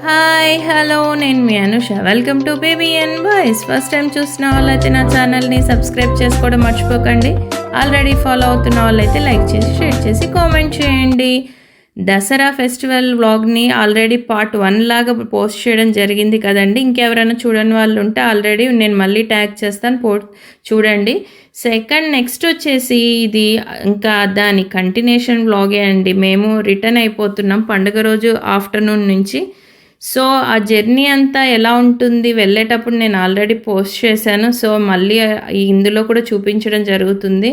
Hi! Hello! నేను మీ Anusha. Welcome to baby and boys. First time చూసిన వాళ్ళైతే నా ఛానల్‌ని సబ్స్క్రైబ్ చేసుకోవడం మర్చిపోకండి. ఆల్రెడీ ఫాలో అవుతున్న వాళ్ళైతే లైక్ చేసి, షేర్ చేసి, కామెంట్ చేయండి. దసరా ఫెస్టివల్ వ్లాగ్‌ని ఆల్రెడీ పార్ట్ 1 లాగా పోస్ట్ చేయడం జరిగింది కదండీ! ఇంకెవరైనా చూడని వాళ్ళు ఉంటే ఆల్రెడీ నేను మళ్ళీ ట్యాగ్ చేస్తాను చూడండి. నెక్స్ట్ వచ్చేసి ఇది ఇంకా దాని కంటిన్యూషన్ వ్లాగే అండి. మేము రిటర్న్ అయిపోతున్నాం పండుగ రోజు ఆఫ్టర్‌నూన్ నుంచి. సో, ఆ జర్నీ అంతా ఎలా ఉంటుంది వెళ్ళేటప్పుడు నేను ఆల్రెడీ పోస్ట్ చేశాను. సో, మళ్ళీ ఇందులో కూడా చూపించడం జరుగుతుంది.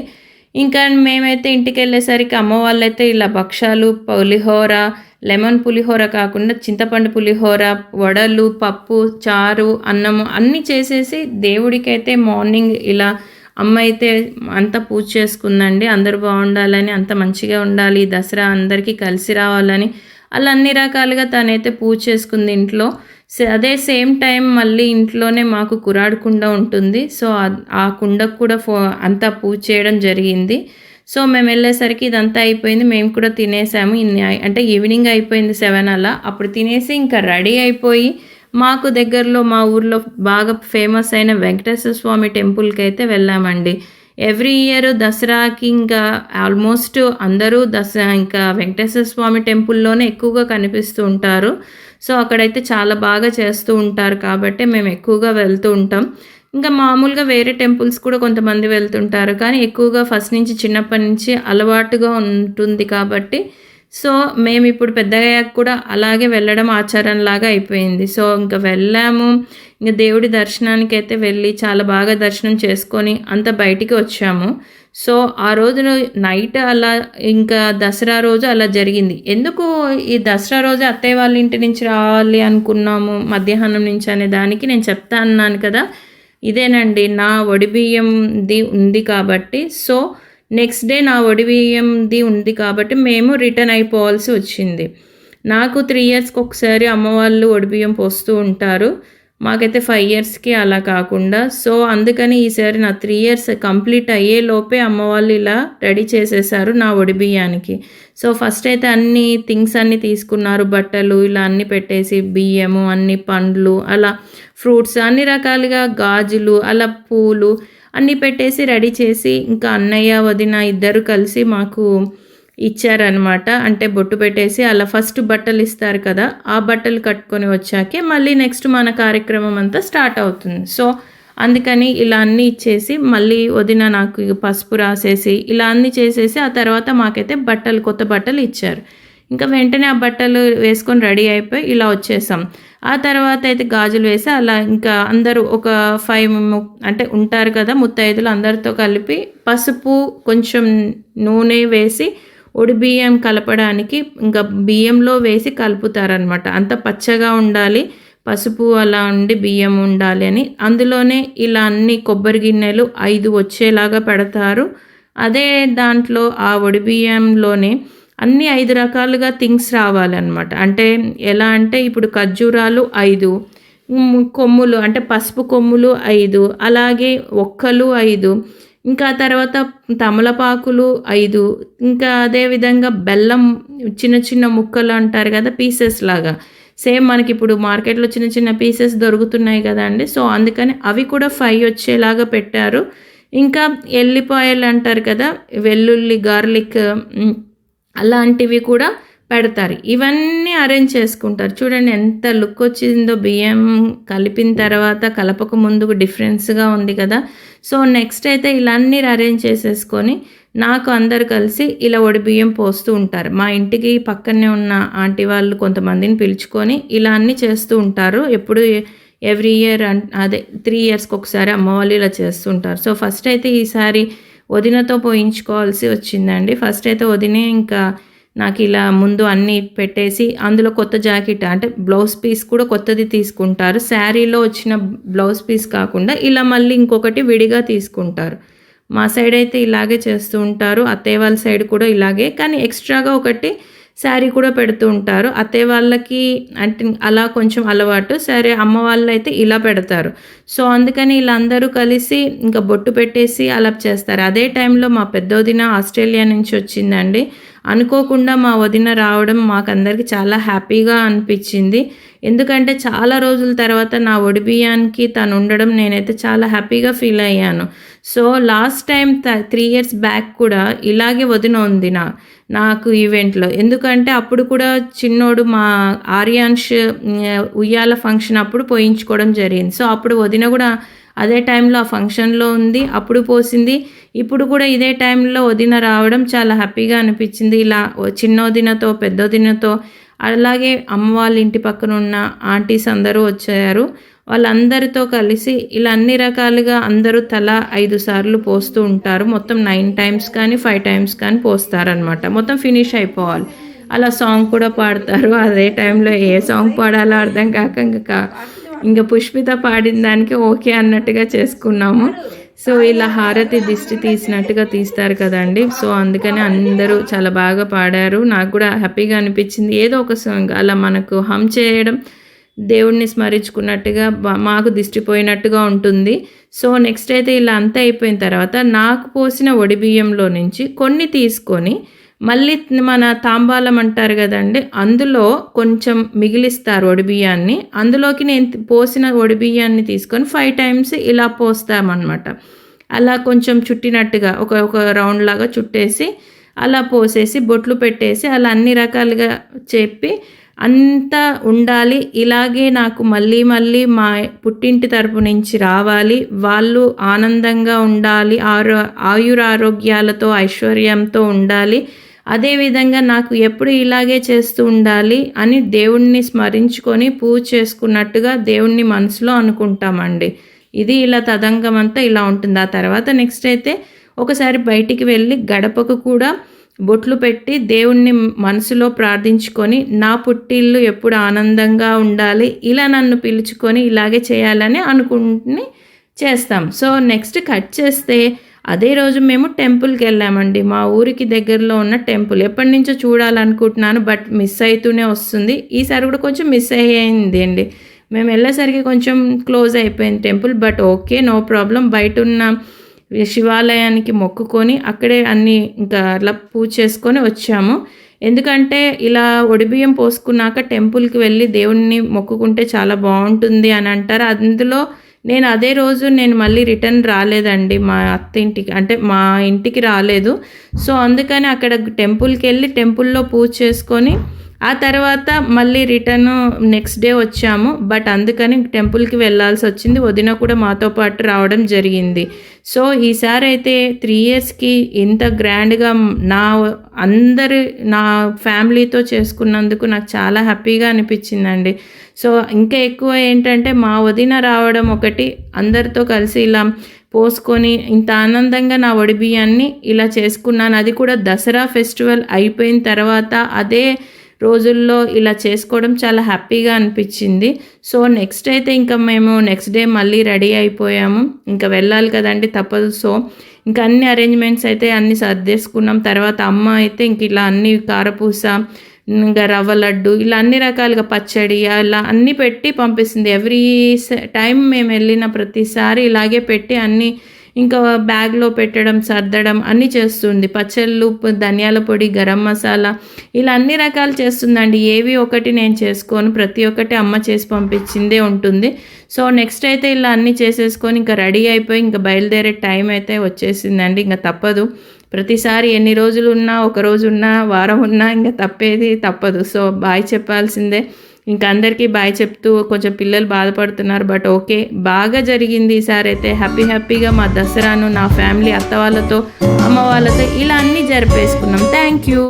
ఇంకా మేమైతే ఇంటికెళ్ళేసరికి అమ్మ వాళ్ళైతే ఇలా భక్షాలు, పులిహోర, లెమన్ పులిహోర కాకుండా చింతపండు పులిహోర, వడలు, పప్పు, చారు, అన్నము అన్నీ చేసేసి దేవుడికైతే మార్నింగ్ ఇలా అమ్మ అయితే అంతా పూజ చేసుకుందండి. అందరూ బాగుండాలని, అంత మంచిగా ఉండాలి, దసరా అందరికీ కలిసి రావాలని అలా అన్ని రకాలుగా తనైతే పూజ చేసుకుంది ఇంట్లో. అదే సేమ్ టైం మళ్ళీ ఇంట్లోనే మాకు కురాడు కుండ ఉంటుంది. సో, ఆ కుండకు కూడా అంతా పూజ చేయడం జరిగింది. సో, మేము వెళ్ళేసరికి ఇదంతా అయిపోయింది. మేము కూడా తినేసాము. అంటే ఈవినింగ్ అయిపోయింది 7 అలా. అప్పుడు తినేసి ఇంకా రెడీ అయిపోయి మాకు దగ్గరలో మా ఊర్లో బాగా ఫేమస్ అయిన వెంకటేశ్వర స్వామి టెంపుల్కి అయితే వెళ్ళామండి. ఎవ్రీ ఇయర్ దసరాకి ఇంకా ఆల్మోస్ట్ అందరూ ఇంకా వెంకటేశ్వర స్వామి టెంపుల్లోనే ఎక్కువగా కనిపిస్తూ ఉంటారు. సో, అక్కడైతే చాలా బాగా చేస్తూ ఉంటారు కాబట్టి మేము ఎక్కువగా వెళ్తూ ఉంటాం. ఇంకా మామూలుగా వేరే టెంపుల్స్ కూడా కొంతమంది వెళ్తుంటారు. కానీ ఎక్కువగా ఫస్ట్ నుంచి చిన్నప్పటి నుంచి అలవాటుగా ఉంటుంది కాబట్టి సో, మేమిప్పుడు పెద్దగయ్యాక కూడా అలాగే వెళ్ళడం ఆచారంలాగా అయిపోయింది. సో, ఇంక వెళ్ళాము. ఇంక దేవుడి దర్శనానికైతే వెళ్ళి చాలా బాగా దర్శనం చేసుకొని అంతా బయటికి వచ్చాము. సో, ఆ రోజున నైట్ అలా ఇంకా దసరా రోజు అలా జరిగింది. ఎందుకు ఈ దసరా రోజు అత్తయ్య వాళ్ళ ఇంటి నుంచి రావాలి అనుకున్నాము మధ్యాహ్నం నుంచి అనే దానికి నేను చెప్తా అన్నాను కదా! ఇదేనండి నా ఒడిబియ్యంది ఉంది కాబట్టి సో నెక్స్ట్ డే నా ఒడిబియ్యంది ఉంది కాబట్టి మేము రిటర్న్ అయిపోవాల్సి వచ్చింది. నాకు 3 ఇయర్స్‌కి ఒకసారి అమ్మ వాళ్ళు ఒడిబియ్యం పోస్తూ ఉంటారు. మాకైతే 5 ఇయర్స్‌కి అలా కాకుండా సో, అందుకని ఈసారి నా 3 ఇయర్స్ కంప్లీట్ అయ్యేలోపే అమ్మ వాళ్ళు ఇలా రెడీ చేసేసారు నా ఒడిబియ్యానికి. సో, ఫస్ట్ అయితే అన్ని థింగ్స్ అన్నీ తీసుకున్నారు. బట్టలు ఇలా అన్నీ పెట్టేసి బియ్యము, అన్ని పండ్లు అలా ఫ్రూట్స్ అన్ని రకాలుగా గాజులు అలా పూలు అన్నీ పెట్టేసి రెడీ చేసి ఇంకా అన్నయ్య, వదిన ఇద్దరు కలిసి మాకు ఇచ్చారనమాట. అంటే బొట్టు పెట్టేసి అలా ఫస్ట్ బట్టలు ఇస్తారు కదా! ఆ బట్టలు కట్టుకొని వచ్చాకే మళ్ళీ నెక్స్ట్ మన కార్యక్రమం అంతా స్టార్ట్ అవుతుంది. సో, అందుకని ఇలా అన్నీ ఇచ్చేసి మళ్ళీ వదిన నాకు పసుపు రాసేసి ఇలా అన్నీ చేసేసి ఆ తర్వాత మాకైతే కొత్త బట్టలు ఇచ్చారు. ఇంకా వెంటనే ఆ బట్టలు వేసుకొని రెడీ అయిపోయి ఇలా వచ్చేసాం. ఆ తర్వాత అయితే గాజులు వేసి అలా ఇంకా అందరూ ఒక 5 అంటే ఉంటారు కదా ముత్తైదులు అందరితో కలిపి పసుపు, కొంచెం నూనె వేసి బియ్యం కలపడానికి ఇంకా బియ్యంలో వేసి కలుపుతారనమాట. అంత పచ్చగా ఉండాలి, పసుపు అలా ఉండి బియ్యం ఉండాలి అని. అందులోనే ఇలా అన్ని కొబ్బరి గిన్నెలు 5 వచ్చేలాగా పెడతారు. అదే దాంట్లో ఆ బియ్యంలోనే అన్నీ 5 రకాలుగా థింగ్స్ రావాలన్నమాట. అంటే ఎలా అంటే ఇప్పుడు ఖర్జూరాలు 5, కొమ్ములు అంటే పసుపు కొమ్ములు 5, అలాగే ఒక్కలు 5, ఇంకా తర్వాత తమలపాకులు 5, ఇంకా అదేవిధంగా బెల్లం చిన్న చిన్న ముక్కలు అంటారు కదా పీసెస్ లాగా. సేమ్ మనకిప్పుడు మార్కెట్‌లో చిన్న చిన్న పీసెస్ దొరుకుతున్నాయి కదండీ! సో, అందుకని అవి కూడా 5 వచ్చేలాగా పెట్టారు. ఇంకా ఎల్లిపాయలు అంటారు కదా! వెల్లుల్లి, గార్లిక్ అలాంటివి కూడా పెడతారు. ఇవన్నీ అరేంజ్ చేసుకుంటారు. చూడండి ఎంత లుక్ వచ్చిందో బియ్యం కలిపిన తర్వాత కలపక ముందుకు డిఫరెన్స్‌గా ఉంది కదా! సో, నెక్స్ట్ అయితే ఇలా అన్నీ అరేంజ్ చేసేసుకొని నాకు అందరూ కలిసి ఇలా బియ్యం పోస్తూ ఉంటారు. మా ఇంటికి పక్కనే ఉన్న ఆంటీ వాళ్ళు కొంతమందిని పిలుచుకొని ఇలా అన్నీ చేస్తూ ఉంటారు. ఎప్పుడు ఎవ్రీ ఇయర్ అదే 3 ఇయర్స్‌కి ఒకసారి అమ్మ వాళ్ళు ఇలా చేస్తూ ఉంటారు. సో, ఫస్ట్ అయితే ఈసారి వదినతో పోయించుకోవాల్సి వచ్చిందండి. ఫస్ట్ అయితే వదినే ఇంకా నాకు ఇలా ముందు అన్నీ పెట్టేసి అందులో కొత్త జాకెట్ అంటే బ్లౌజ్ పీస్ కూడా కొత్తది తీసుకుంటారు. శారీలో వచ్చిన బ్లౌజ్ పీస్ కాకుండా ఇలా మళ్ళీ ఇంకొకటి విడిగా తీసుకుంటారు. మా సైడ్ అయితే ఇలాగే చేస్తూ ఉంటారు. అత్తయ్య వాళ్ళ సైడ్ కూడా ఇలాగే. కానీ ఎక్స్ట్రాగా ఒకటి శారీ కూడా పెడుతూ ఉంటారు. అత్తయ్య వాళ్ళకి అంటే అలా కొంచెం అలవాటు. సరే అమ్మ వాళ్ళైతే ఇలా పెడతారు. సో, అందుకని ఇలా అందరూ కలిసి ఇంకా బొట్టు పెట్టేసి అలా చేస్తారు. అదే టైంలో మా పెద్దొదిన ఆస్ట్రేలియా నుంచి వచ్చిందండి. అనుకోకుండా మా వదిన రావడం మాకందరికి చాలా హ్యాపీగా అనిపించింది. ఎందుకంటే చాలా రోజుల తర్వాత నా ఒడిబియ్యానికి తను ఉండడం నేనైతే చాలా హ్యాపీగా ఫీల్ అయ్యాను. So last time 3 years back కూడా ఇలాగే వదిన ఉంది నాకు ఈవెంట్లో. ఎందుకంటే అప్పుడు కూడా చిన్నోడు మా ఆర్యాన్ష్ ఉయ్యాల ఫంక్షన్ అప్పుడు పోయించుకోవడం జరిగింది. సో అప్పుడు వదిన కూడా అదే టైంలో ఆ ఫంక్షన్లో ఉంది, అప్పుడు పోసింది. ఇప్పుడు కూడా ఇదే టైంలో వదిన రావడం చాలా హ్యాపీగా అనిపించింది. ఇలా చిన్న వదినతో పెద్ద వదినతో అలాగే అమ్మ వాళ్ళ ఇంటి పక్కన ఉన్న ఆంటీస్ అందరూ వచ్చారు. వాళ్ళందరితో కలిసి ఇలా అన్ని రకాలుగా అందరూ తలా 5 సార్లు పోస్తూ ఉంటారు. మొత్తం 9 టైమ్స్ కానీ 5 టైమ్స్ కానీ పోస్తారనమాట. మొత్తం ఫినిష్ అయిపోవాలి. అలా సాంగ్ కూడా పాడతారు. అదే టైంలో ఏ సాంగ్ పాడాలో అర్థం కాక ఇంకా పుష్పిత పాడిన దానికి ఓకే అన్నట్టుగా చేసుకున్నాము. సో ఇలా హారతి దిష్టి తీసినట్టుగా తీస్తారు కదండి. సో అందుకని అందరూ చాలా బాగా పాడారు. నాకు కూడా హ్యాపీగా అనిపించింది. ఏదో ఒక సాంగ్ అలా మనకు హమ్ చేయడం దేవుణ్ణి స్మరించుకున్నట్టుగా మాకు దిష్టి పోయినట్టుగా ఉంటుంది. సో నెక్స్ట్ అయితే ఇలా అంతా అయిపోయిన తర్వాత నాకు పోసిన ఒడిబియ్యంలో నుంచి కొన్ని తీసుకొని మళ్ళీ మన తాంబాలం అంటారు కదండి, అందులో కొంచెం మిగిలిస్తారు ఒడిబియ్యాన్ని. అందులోకి నేను పోసిన ఒడిబియ్యాన్ని తీసుకొని 5 టైమ్స్ ఇలా పోస్తామన్నమాట. అలా కొంచెం చుట్టినట్టుగా ఒక రౌండ్ లాగా చుట్టేసి అలా పోసేసి బొట్లు పెట్టేసి అలా అన్ని రకాలుగా చెప్పి అంతా ఉండాలి. ఇలాగే నాకు మళ్ళీ మళ్ళీ మా పుట్టింటి తరపు నుంచి రావాలి, వాళ్ళు ఆనందంగా ఉండాలి, ఆయురారోగ్యాలతో ఐశ్వర్యంతో ఉండాలి, అదేవిధంగా నాకు ఎప్పుడు ఇలాగే చేస్తూ ఉండాలి అని దేవుణ్ణి స్మరించుకొని పూజ చేసుకున్నట్టుగా దేవుణ్ణి మనసులో అనుకుంటామండి. ఇది ఇలా తదంగం అంతా ఇలా ఉంటుంది. ఆ తర్వాత నెక్స్ట్ అయితే ఒకసారి బయటికి వెళ్ళి గడపకు కూడా బొట్లు పెట్టి దేవుణ్ణి మనసులో ప్రార్థించుకొని నా పుట్టిల్లు ఎప్పుడు ఆనందంగా ఉండాలి, ఇలా నన్ను పిలుచుకొని ఇలాగే చేయాలని అనుకుని చేస్తాం. సో నెక్స్ట్ కట్ చేస్తే అదే రోజు మేము టెంపుల్కి వెళ్ళామండి. మా ఊరికి దగ్గరలో ఉన్న టెంపుల్. ఎప్పటి నుంచో చూడాలనుకుంటున్నాను, బట్ మిస్ అవుతూనే వస్తుంది. ఈసారి కూడా కొంచెం మిస్ అయ్యింది అండి. మేము వెళ్ళేసరికి కొంచెం క్లోజ్ అయిపోయింది temple, but okay, no problem. బయట ఉన్న శివాలయానికి మొక్కుకొని అక్కడే అన్నీ ఇంకా అట్లా పూజ చేసుకొని వచ్చాము. ఎందుకంటే ఇలా ఒడిబియ్యం పోసుకున్నాక టెంపుల్కి వెళ్ళి దేవుణ్ణి మొక్కుకుంటే చాలా బాగుంటుంది అని అంటారు. అందులో నేను అదే రోజు మళ్ళీ రిటర్న్ రాలేదండి మా అత్తింటికి, అంటే మా ఇంటికి రాలేదు. సో అందుకని అక్కడ టెంపుల్కి వెళ్ళి టెంపుల్లో పూజ చేసుకొని ఆ తర్వాత మళ్ళీ రిటర్న్ నెక్స్ట్ డే వచ్చాము. బట్ అందుకని టెంపుల్కి వెళ్ళాల్సి వచ్చింది. వదిన కూడా మాతో పాటు రావడం జరిగింది. సో ఈసారి అయితే 3 ఇయర్స్కి ఇంత గ్రాండ్గా నా ఫ్యామిలీతో చేసుకున్నందుకు నాకు చాలా హ్యాపీగా అనిపించిందండి. సో ఇంకా ఎక్కువ ఏంటంటే మా వదిన రావడం ఒకటి, అందరితో కలిసి ఇలా పోసుకొని ఇంత ఆనందంగా నా ఒడిబియ్యాన్ని ఇలా చేసుకున్నాను. అది కూడా దసరా ఫెస్టివల్ అయిపోయిన తర్వాత అదే రోజుల్లో ఇలా చేసుకోవడం చాలా హ్యాపీగా అనిపించింది. సో నెక్స్ట్ అయితే ఇంకా మేము నెక్స్ట్ డే మళ్ళీ రెడీ అయిపోయాము. ఇంకా వెళ్ళాలి కదండి, తప్పదు. సో ఇంకా అన్ని అరేంజ్మెంట్స్ అయితే అన్నీ సర్దేసుకున్నాం. తర్వాత అమ్మ అయితే ఇంక ఇలా అన్ని కారపూస, ఇంకా రవ్వ లడ్డు, ఇలా అన్ని రకాలుగా పచ్చడి అలా అన్నీ పెట్టి పంపిస్తుంది. ఎవ్రీ టైం మేము వెళ్ళిన ప్రతిసారి ఇలాగే పెట్టి అన్నీ ఇంకా బ్యాగ్లో పెట్టడం, సర్దడం అన్నీ చేస్తుంది. పచ్చళ్ళు, ధనియాల పొడి, గరం మసాలా ఇలా అన్ని రకాలు చేస్తుందండి. ఏవి ఒకటి నేను చేసుకోను, ప్రతి ఒక్కటి అమ్మ చేసి పంపించిందే ఉంటుంది. సో నెక్స్ట్ అయితే ఇలా అన్నీ చేసేసుకొని ఇంకా రెడీ అయిపోయి ఇంకా బయలుదేరే టైం అయితే వచ్చేసిందండి. ఇంకా తప్పదు, ప్రతిసారి ఎన్ని రోజులు ఉన్నా, ఒక రోజు ఉన్నా, వారం ఉన్నా ఇంకా తప్పదు. సో బాయ్ చెప్పాల్సిందే. ఇంకా అందరికీ బాయ్ చెప్తూ కొంచెం పిల్లలు బాధపడుతున్నారు, బట్ ఓకే, బాగా జరిగింది ఈసారి అయితే. హ్యాపీగా మా దసరాను నా ఫ్యామిలీ అత్త వాళ్ళతో, అమ్మ వాళ్ళతో ఇలా అన్నీ జరిపేసుకున్నాం. Thank you.